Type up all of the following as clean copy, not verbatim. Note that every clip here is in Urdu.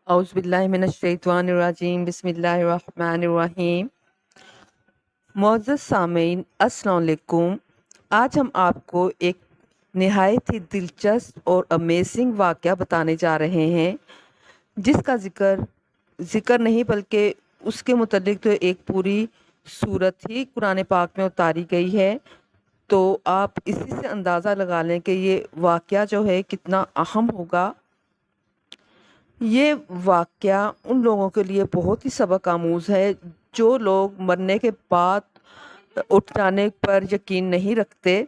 اعوذ باللہ من الشیطان الرجیم بسم اللہ الرحمن الرحیم۔ معزز سامعین السلام علیکم۔ آج ہم آپ کو ایک نہایت ہی دلچسپ اور امیزنگ واقعہ بتانے جا رہے ہیں، جس کا ذکر نہیں بلکہ اس کے متعلق تو ایک پوری سورت ہی قرآن پاک میں اتاری گئی ہے۔ تو آپ اسی سے اندازہ لگا لیں کہ یہ واقعہ جو ہے کتنا اہم ہوگا۔ یہ واقعہ ان لوگوں کے لیے بہت ہی سبق آموز ہے جو لوگ مرنے کے بعد اٹھ جانے پر یقین نہیں رکھتے۔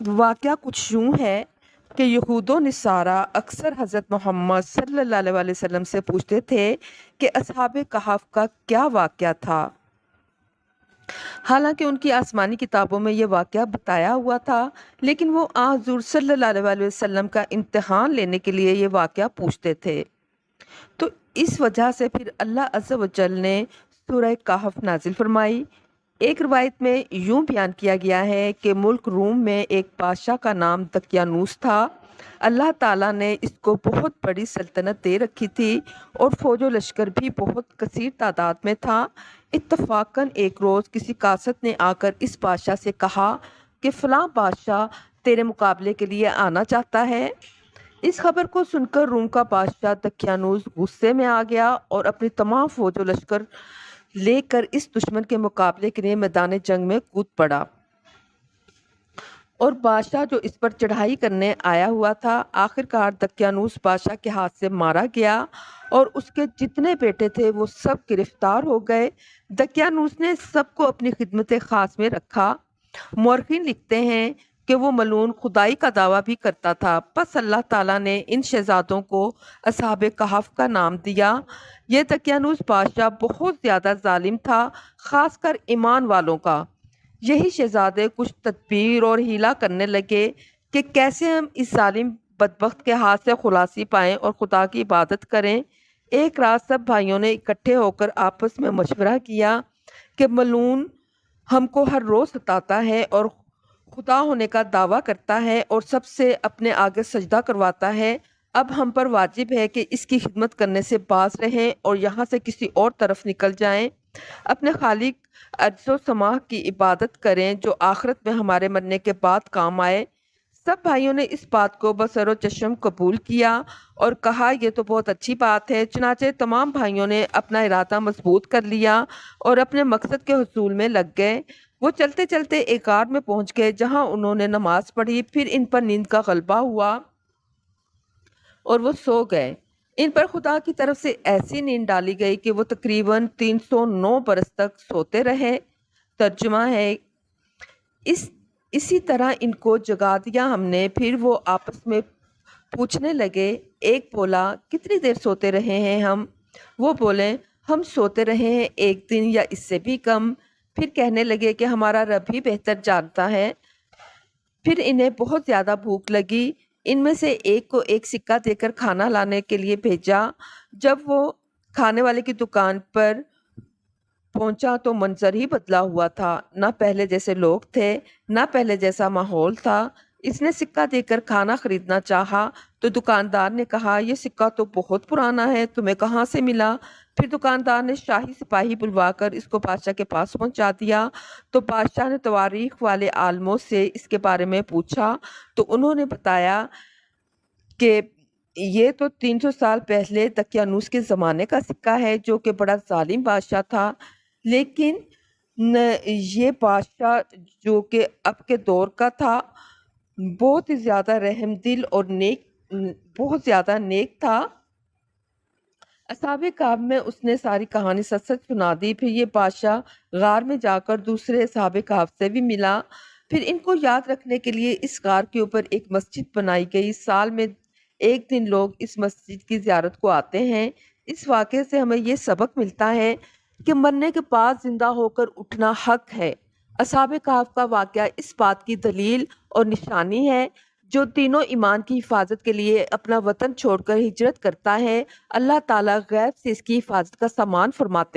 واقعہ کچھ یوں ہے کہ یہود و نصارہ اکثر حضرت محمد صلی اللہ علیہ وسلم سے پوچھتے تھے کہ اصحاب کہف کا کیا واقعہ تھا، حالانکہ ان کی آسمانی کتابوں میں یہ واقعہ بتایا ہوا تھا، لیکن وہ حضور صلی اللہ علیہ وسلم کا امتحان لینے کے لیے یہ واقعہ پوچھتے تھے۔ تو اس وجہ سے پھر اللہ عز و جل نے سورہ کہف نازل فرمائی۔ ایک روایت میں یوں بیان کیا گیا ہے کہ ملک روم میں ایک بادشاہ کا نام دقیانوس تھا۔ اللہ تعالیٰ نے اس کو بہت بڑی سلطنت دے رکھی تھی اور فوج و لشکر بھی بہت کثیر تعداد میں تھا۔ اتفاقاً ایک روز کسی کاسد نے آ کر اس بادشاہ سے کہا کہ فلاں بادشاہ تیرے مقابلے کے لیے آنا چاہتا ہے۔ اس خبر کو سن کر روم کا بادشاہ دقیانوس غصے میں آ گیا اور اپنی تمام فوج و لشکر لے کر اس دشمن کے مقابلے کے لیے میدان جنگ میں کود پڑا، اور بادشاہ جو اس پر چڑھائی کرنے آیا ہوا تھا، آخرکار دقیانوس بادشاہ کے ہاتھ سے مارا گیا اور اس کے جتنے بیٹے تھے وہ سب گرفتار ہو گئے۔ دقیانوس نے سب کو اپنی خدمت خاص میں رکھا۔ مورخین لکھتے ہیں کہ وہ ملعون خدائی کا دعویٰ بھی کرتا تھا، پس اللہ تعالیٰ نے ان شہزادوں کو اصحاب کہف کا نام دیا۔ یہ دقیانوس بادشاہ بہت زیادہ ظالم تھا، خاص کر ایمان والوں کا۔ یہی شہزادے کچھ تدبیر اور ہیلا کرنے لگے کہ کیسے ہم اس ظالم بدبخت کے ہاتھ سے خلاصی پائیں اور خدا کی عبادت کریں۔ ایک رات سب بھائیوں نے اکٹھے ہو کر آپس میں مشورہ کیا کہ ملعون ہم کو ہر روز ستاتا ہے اور خدا ہونے کا دعویٰ کرتا ہے اور سب سے اپنے آگے سجدہ کرواتا ہے۔ اب ہم پر واجب ہے کہ اس کی خدمت کرنے سے باز رہیں اور یہاں سے کسی اور طرف نکل جائیں، اپنے خالق ارض و سماء کی عبادت کریں جو آخرت میں ہمارے مرنے کے بعد کام آئے۔ سب بھائیوں نے اس بات کو بسر و چشم قبول کیا اور کہا یہ تو بہت اچھی بات ہے۔ چنانچہ تمام بھائیوں نے اپنا ارادہ مضبوط کر لیا اور اپنے مقصد کے حصول میں لگ گئے۔ وہ چلتے چلتے ایک غار میں پہنچ گئے جہاں انہوں نے نماز پڑھی، پھر ان پر نیند کا غلبہ ہوا اور وہ سو گئے۔ ان پر خدا کی طرف سے ایسی نیند ڈالی گئی کہ وہ تقریباً 309 برس تک سوتے رہے۔ ترجمہ ہے، اسی طرح ان کو جگا دیا ہم نے۔ پھر وہ آپس میں پوچھنے لگے، ایک بولا کتنی دیر سوتے رہے ہیں ہم؟ وہ بولے ہم سوتے رہے ہیں 1 دن یا اس سے بھی کم۔ پھر کہنے لگے کہ ہمارا رب ہی بہتر جانتا ہے۔ پھر انہیں بہت زیادہ بھوک لگی۔ ان میں سے ایک کو ایک سکہ دے کر کھانا لانے کے لیے بھیجا۔ جب وہ کھانے والے کی دکان پر پہنچا تو منظر ہی بدلا ہوا تھا، نہ پہلے جیسے لوگ تھے نہ پہلے جیسا ماحول تھا۔ اس نے سکہ دے کر کھانا خریدنا چاہا تو دکاندار نے کہا یہ سکہ تو بہت پرانا ہے، تمہیں کہاں سے ملا؟ پھر دکاندار نے شاہی سپاہی بلوا کر اس کو بادشاہ کے پاس پہنچا دیا۔ تو بادشاہ نے تواریخ والے عالموں سے اس کے بارے میں پوچھا تو انہوں نے بتایا کہ یہ تو 300 سال پہلے دقیانوس کے زمانے کا سکہ ہے جو کہ بڑا ظالم بادشاہ تھا، لیکن یہ بادشاہ جو کہ اب کے دور کا تھا بہت ہی زیادہ رحم دل اور بہت زیادہ نیک تھا۔ اصحاب کہف میں اس نے ساری کہانی سچ سچ سنا دی۔ پھر یہ بادشاہ غار میں جا کر دوسرے اصحاب کہف سے بھی ملا۔ پھر ان کو یاد رکھنے کے لیے اس غار کے اوپر ایک مسجد بنائی گئی۔ سال میں 1 دن لوگ اس مسجد کی زیارت کو آتے ہیں۔ اس واقعے سے ہمیں یہ سبق ملتا ہے کہ مرنے کے بعد زندہ ہو کر اٹھنا حق ہے۔ اصحاب کہف کا واقعہ اس بات کی دلیل اور نشانی ہے، جو دین و ایمان کی حفاظت کے لیے اپنا وطن چھوڑ کر ہجرت کرتا ہے، اللہ تعالیٰ غیب سے اس کی حفاظت کا سامان فرماتے ہیں۔